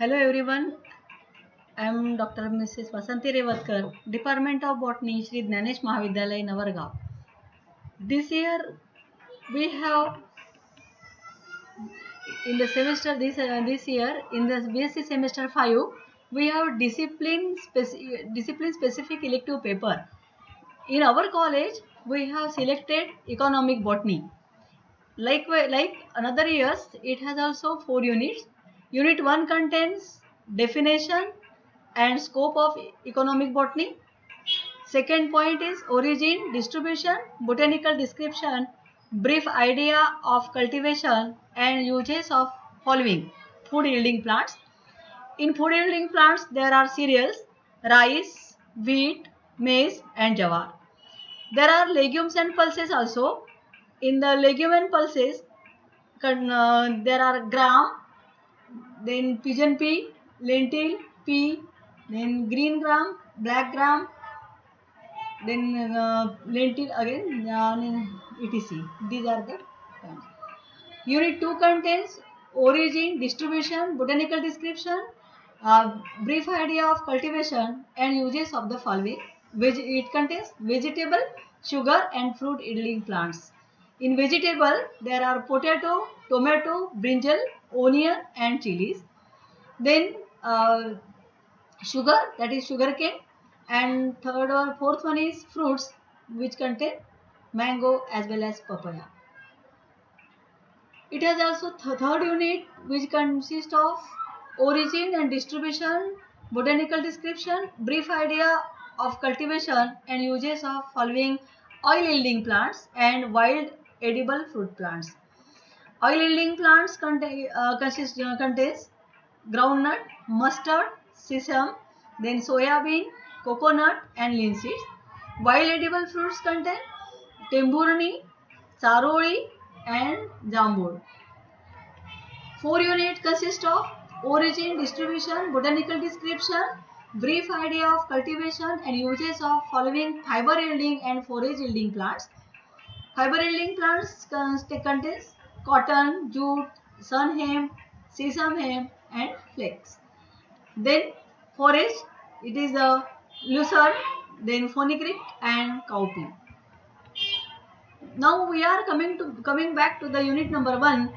Hello everyone, I am Dr. Mrs. Vasanti Revatkar, Department of Botany, Shri Jnanesh Mahavidyalaya, Navargaon. This year we have in the semester this year in the BSc semester 5 we have discipline specific elective paper. In our college we have selected economic botany. Like another years, it has also 4 units. Unit 1 contains definition and scope of economic botany. Second point is origin, distribution, botanical description, brief idea of cultivation and uses of following food yielding plants. In food yielding plants, there are cereals, rice, wheat, maize and jawar. There are legumes and pulses also. In the legume and pulses, there are gram, then pigeon pea, lentil, pea, then green gram, black gram, then lentil again, etc. These are the terms. Unit 2 contains origin, distribution, botanical description, brief idea of cultivation and uses of the following. It contains vegetable, sugar and fruit yielding plants. In vegetable, there are potato, tomato, brinjal, onion and chilies. Then sugar, that is sugarcane, and third or fourth one is fruits, which contain mango as well as papaya. It has also third unit, which consists of origin and distribution, botanical description, brief idea of cultivation and uses of following oil yielding plants and wild edible fruit plants. Oil yielding plants contains groundnut, mustard, sesame, then soya bean, coconut and linseeds. Wild edible fruits contain temburni, saroli and jambur. 4 units consist of origin, distribution, botanical description, brief idea of cultivation and uses of following fiber yielding and forage yielding plants. Fiber yielding plants contains cotton, jute, sun hemp, sesame hemp and flax. Then forage, it is the lucerne, then fenugreek and cowpea. Now we are coming back to the unit number 1,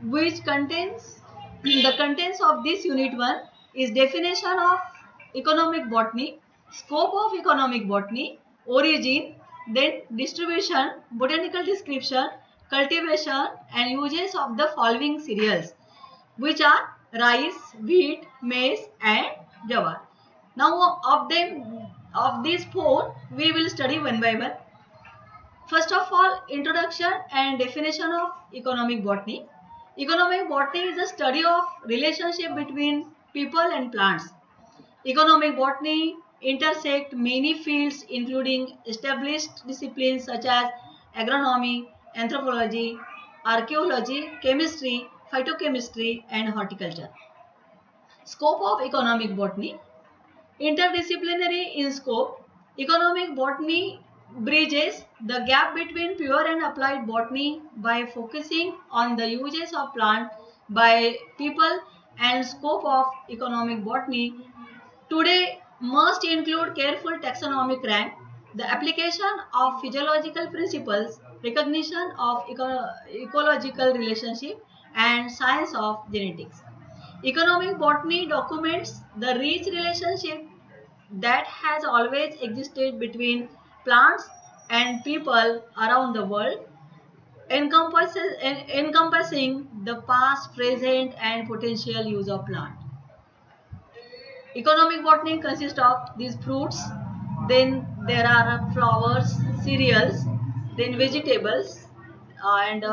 which contains the contents of this unit 1 is definition of economic botany, scope of economic botany, origin, then distribution, botanical description, cultivation and uses of the following cereals, which are rice, wheat, maize and jawar. Now of these four we will study one by one. First of all, introduction and definition of economic botany. Economic botany is the study of relationship between people and plants. Economic botany intersect many fields including established disciplines such as agronomy, anthropology, archaeology, chemistry, phytochemistry and horticulture. Scope of economic botany. Interdisciplinary in scope, economic botany bridges the gap between pure and applied botany by focusing on the uses of plant by people and scope of economic botany today must include careful taxonomic rank, the application of physiological principles, recognition of ecological relationship and science of genetics. Economic botany documents the rich relationship that has always existed between plants and people around the world, encompassing the past, present, and potential use of plant. Economic botany consists of these fruits, then there are flowers, cereals, then vegetables, and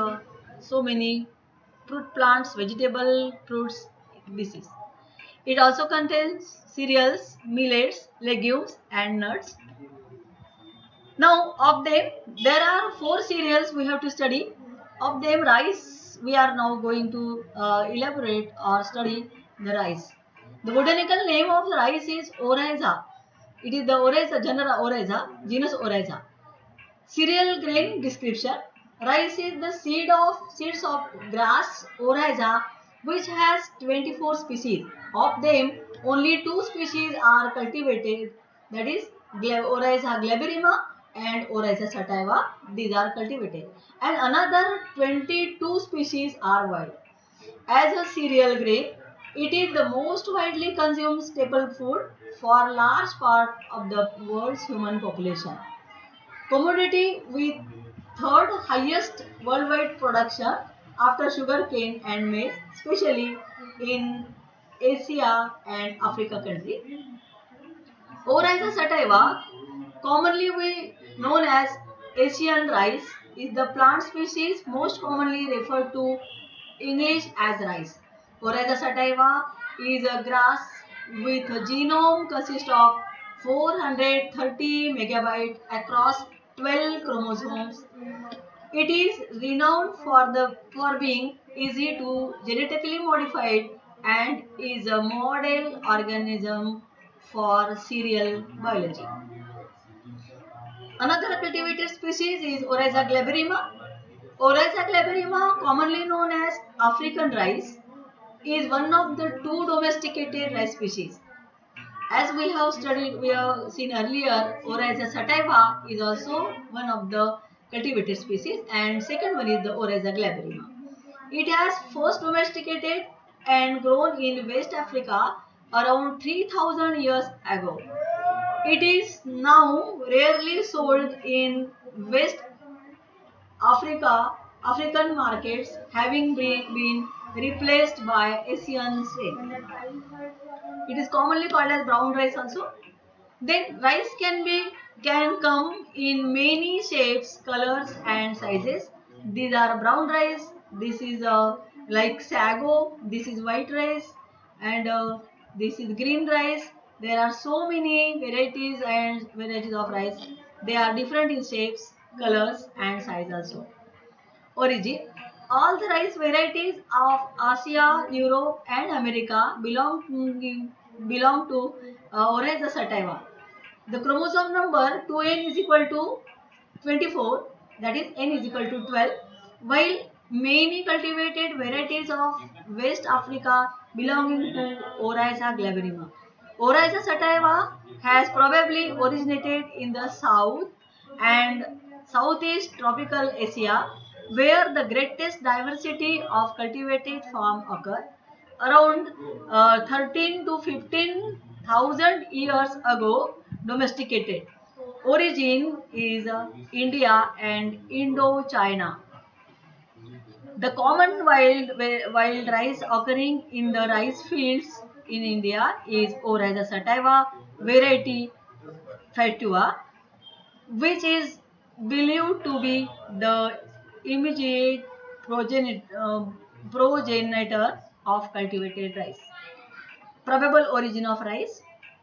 so many fruit plants, vegetable fruits, this is. It also contains cereals, millets, legumes and nuts. Now of them, there are 4 cereals we have to study. Of them, rice, we are now going to elaborate or study the rice. The botanical name of the rice is Oryza. It is the Oryza, genera Oryza, genus Oryza. Cereal grain description. Rice is the seeds of grass Oryza which has 24 species. Of them, only 2 species are cultivated, that is Oryza glaberrima and Oryza sativa. These are cultivated, and another 22 species are wild. As a cereal grain, it is the most widely consumed staple food for large part of the world's human population. Commodity with third highest worldwide production after sugarcane and maize, especially in Asia and Africa country. Oryza sativa, commonly known as Asian rice, is the plant species most commonly referred to English as rice. Oryza sativa is a grass with a genome consist of 430 megabytes across 12 chromosomes. It is renowned for being easy to genetically modified and is a model organism for cereal biology. Another cultivated species is Oryza glaberrima. Oryza glaberrima, commonly known as African rice, is one of the two domesticated rice species. As we have seen earlier, Oryza sativa is also one of the cultivated species, and second one is the Oryza glaberrima. It has first domesticated and grown in West Africa around 3000 years ago. It is now rarely sold in West Africa, African markets, having been replaced by Asian strain. It is commonly called as brown rice also. Then rice can come in many shapes, colors and sizes. These are brown rice. This is like sago. This is white rice, and this is green rice. There are so many varieties of rice. They are different in shapes, colors and size also. Origin: all the rice varieties of Asia, Europe and America belong to Oryza sativa. The chromosome number 2n is equal to 24, that is n is equal to 12, while many cultivated varieties of West Africa belonging to Oryza glaberrima. Oryza sativa has probably originated in the south and southeast tropical Asia, where the greatest diversity of cultivated form occur. Around 13 to 15,000 years ago, domesticated. Origin is India and Indochina. The common wild rice occurring in the rice fields in India is Oryza sativa variety Fatua, which is believed to be the immediate progenitor of cultivated rice. Probable origin of rice.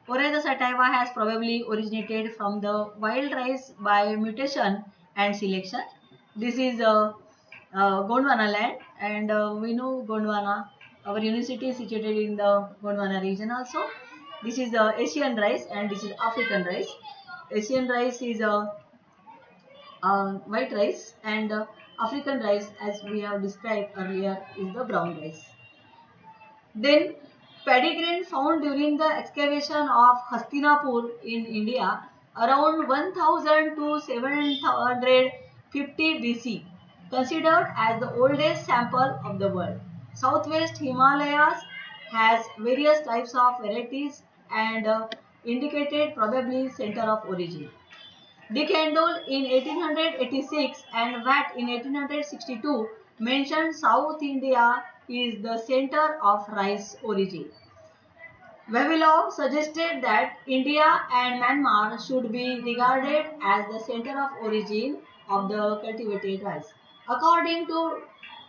Oryza sativa has probably originated from the wild rice by mutation and selection. This is Gondwana land, and we know Gondwana. Our university is situated in the Gondwana region also. This is Asian rice and this is African rice. Asian rice is white rice, and African rice, as we have described earlier, is the brown rice. Then paddy grain found during the excavation of Hastinapur in India around 1000 to 750 BC, considered as the oldest sample of the world. Southwest Himalayas has various types of varieties and indicated probably center of origin. De Candolle in 1886 and Watt in 1862 mentioned South India is the center of rice origin. Vavilov suggested that India and Myanmar should be regarded as the center of origin of the cultivated rice. According to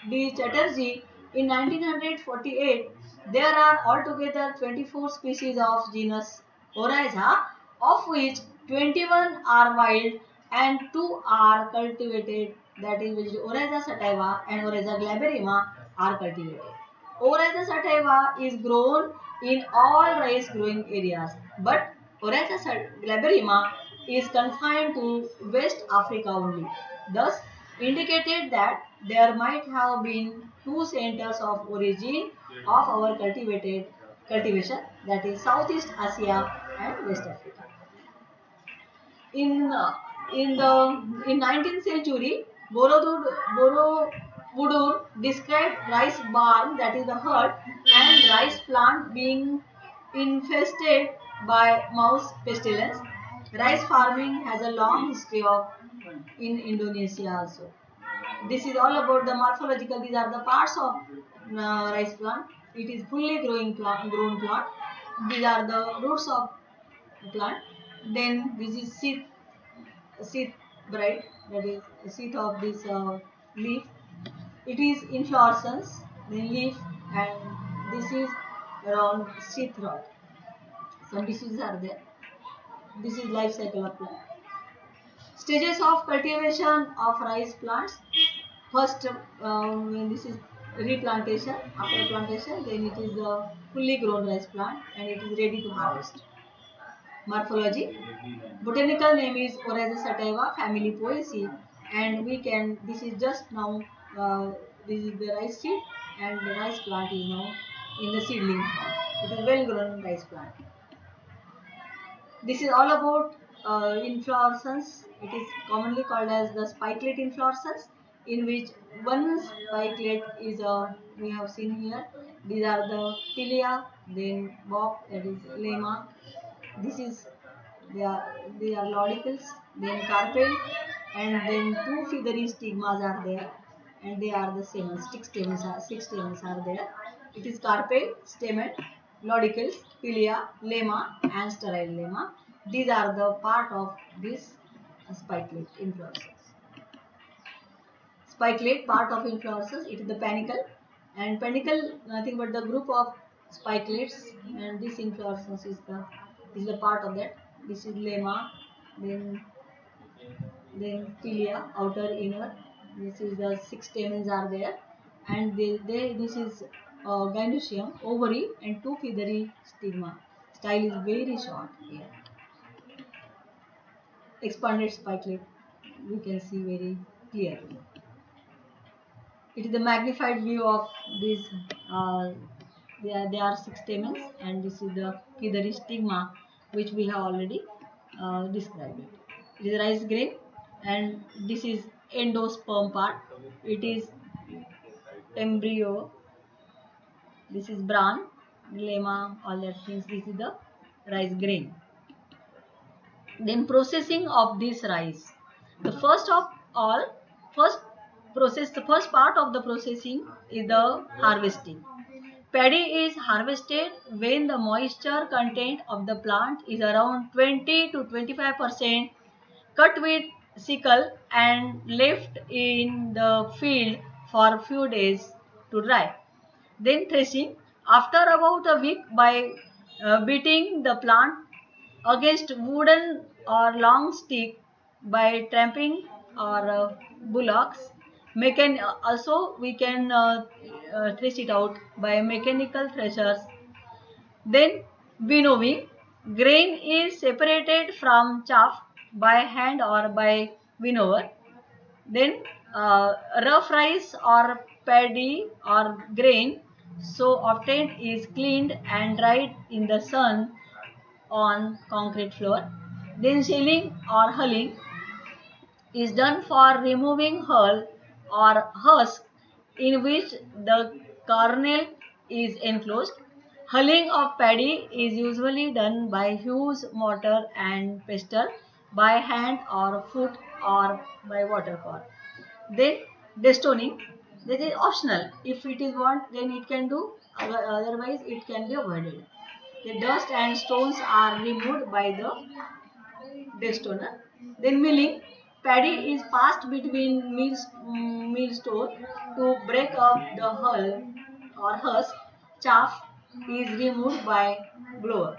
D. Chatterjee, in 1948, there are altogether 24 species of genus Oryza, of which 21 are wild and 2 are cultivated, that is, which is Oryza sativa and Oryza glaberrima are cultivated. Oryza sativa is grown in all rice growing areas, but Oryza glaberrima is confined to West Africa only. Thus, indicated that there might have been two centers of origin of our cultivation, that is Southeast Asia and West Africa. In uh, in 19th century, Borobudur described rice barn, that is the hut, and rice plant being infested by mouse pestilence. Rice farming has a long history of in Indonesia also. This is all about the morphological. These are the parts of rice plant. It is fully grown plant. These are the roots of plant. Then this is seed bright, that is the seed of this leaf. It is inflorescence, then leaf, and this is around seed rod. Some diseases are there. This is life cycle of plant. Stages of cultivation of rice plants. First, when this is replantation, after plantation, then it is a fully grown rice plant and it is ready to harvest. Morphology. Botanical name is Oryza sativa, family Poaceae, and we can. This is just now. Uh, this is the rice seed, and the rice plant is now in the seedling form. It is well-grown rice plant. This is all about inflorescence. It is commonly called as the spikelet inflorescence, in which one spikelet is a, we have seen here. These are the pilia, then bob, that is lemma. This is they are laudicles, then carpel, and then two feathery stigmas are there, and they are the stamens. Six stamens are there. It is carpel, stamen, laudicles, pilia, lemma, and sterile lemma. These are the part of this spikelet inflorescence. Spikelet part of inflorescence. It is the panicle, and panicle nothing but the group of spikelets, and this inflorescence is the part of that. This is lemma, then cilia, outer inner. This is the six stamens are there, and this is gynoecium, ovary, and two feathery stigma. Style is very short here. Expanded spikelet, we can see very clearly. It is the magnified view of these. They are six stamens, and this is the feathery stigma, which we have already described. It is rice grain, and this is endosperm part. It is embryo. This is bran, lemma, all that things. This is the rice grain. Then processing of this rice. The first of all, first the first part of the processing is the harvesting. Paddy is harvested when the moisture content of the plant is around 20 to 25%, cut with sickle and left in the field for few days to dry. Then threshing. After about a week, by beating the plant against wooden or long stick, by tramping or bullocks. Also we can thresh it out by mechanical threshers. Then winnowing. Grain is separated from chaff by hand or by winnower. Then rough rice or paddy or grain so obtained is cleaned and dried in the sun on concrete floor. Then shelling or hulling is done for removing hull or husk in which the kernel is enclosed. Hulling of paddy is usually done by huge mortar and pestle, by hand or foot, or by water fall. Then destoning, that is optional. If it is want, then it can do. Otherwise, it can be avoided. The dust and stones are removed by the destoner. Then milling, paddy is passed between millstone to break up the hull or husk. Chaff is removed by blower.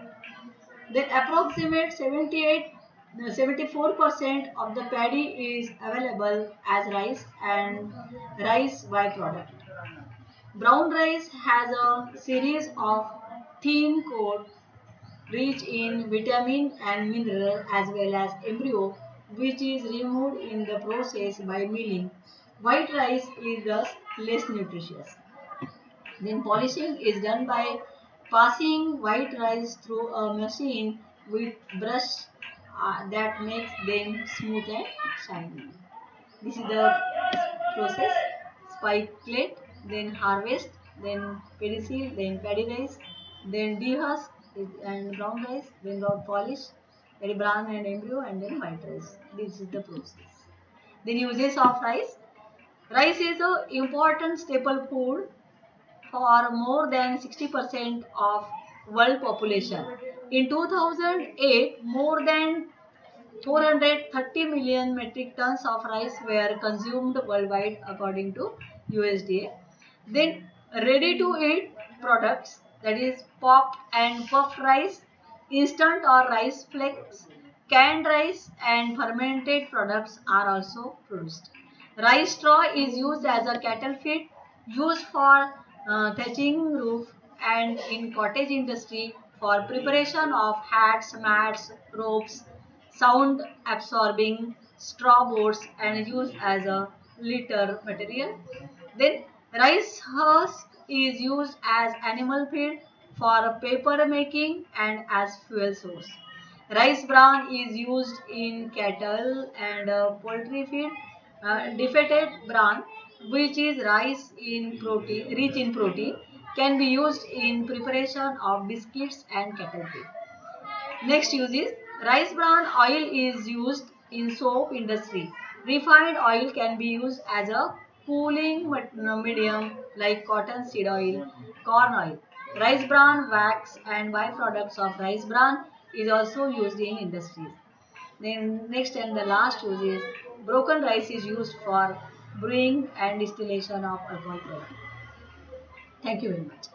Then approximate 74% of the paddy is available as rice and rice byproduct. Brown rice has a series of thin coat rich in vitamin and mineral as well as embryo which is removed in the process by milling. White rice is thus less nutritious. Then polishing is done by passing white rice through a machine with brush that makes them smooth and shiny. This is the process. Spikelet, then harvest, then pedicel, then paddy rice, then dehusk and brown rice, then brown polish, very brown and embryo, and then white rice. This is the process. Then uses of rice. Rice is an important staple food for more than 60% of world population. In 2008, more than 430 million metric tons of rice were consumed worldwide according to USDA. Then ready to eat products, that is popped and puffed rice, instant or rice flakes, canned rice and fermented products are also produced. Rice straw is used as a cattle feed, used for thatching roof and in cottage industry for preparation of hats, mats, ropes, sound absorbing straw boards and used as a litter material. Then rice husk is used as animal feed for paper making and as fuel source. Rice bran is used in cattle and poultry feed. Defeated bran, which is rice in protein, rich in protein, can be used in preparation of biscuits and cattle feed. Next use is rice bran oil is used in soap industry. Refined oil can be used as a cooling medium like cotton seed oil, corn oil. Rice bran wax and byproducts of rice bran is also used in industries. Then next and the last use is broken rice is used for brewing and distillation of alcohol product. Thank you very much.